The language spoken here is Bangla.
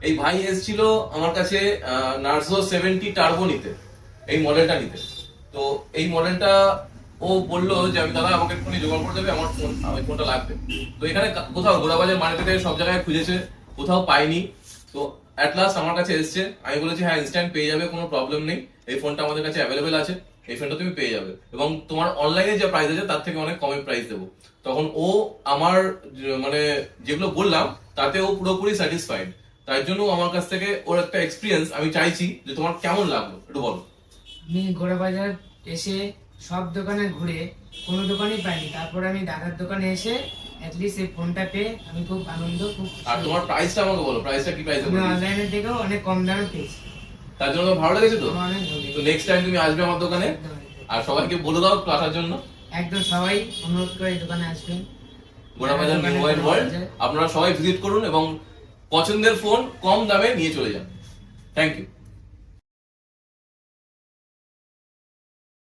এই ভাই এসেছিল আমার কাছে নার্জো 70 টার্বো নিতে, এই মডেলটা নিতে। তো এই মডেলটা ও বললো যে আমি দাদা আমাকে ফোনে জোগাড় করে দেবে, আমার ফোন ওই ফোনটা লাগবে। তো এখানে কোথাও গোড়াবাজার মার্কেটে সব জায়গায় খুঁজেছে, কোথাও পাইনি। তো অ্যাট লাস্ট আমার কাছে এসেছে। আমি বলেছি হ্যাঁ ইনস্ট্যান্ট পেয়ে যাবে, কোনো প্রবলেম নেই, এই ফোনটা আমাদের কাছে অ্যাভেলেবেল আছে, এই ফোনটা তুমি পেয়ে যাবে এবং তোমার অনলাইনে যে প্রাইস আছে তার থেকে অনেক কমে প্রাইস দেবো। তখন ও আমার মানে যেগুলো বললাম তাতে ও পুরোপুরি স্যাটিসফাইড। তার জন্য আমার কাছ থেকে ওর একটা এক্সপিরিয়েন্স আমি চাইছি যে তোমার কেমন লাগলো একটু বলো। আমি গোড়াবাজার এসে সব দোকানে ঘুরে কোনো দোকানই পাইনি, তারপরে আমি দাদার দোকানে এসে অ্যাটলিস্ট এই ফোনটা পেয়ে আমি খুব আনন্দ, খুব আর তোমার প্রাইসটা আমাকে বলো, প্রাইসটা কি প্রাইস? আমি অনলাইনে থেকেও অনেক কম দামে পেয়েছি। তার জন্য তোমার ভালো লেগেছে তো? আমার অনেক ভালো তো লেগেছে। নেক্সট টাইম তুমি আসবে আমার দোকানে, একদম একদম। আর সবাইকে বলে দাও একটু আসার জন্য। একদম সবাই অনুরোধ করে এই দোকানে আসবেন। গোড়াবাজার দোকানে মোবাইল ওয়ার্ল্ড, গোড়াবাজার। আপনারা সবাই ভিজিট করুন এবং পছন্দের ফোন কম দামে নিয়ে চলে যান। Thank you.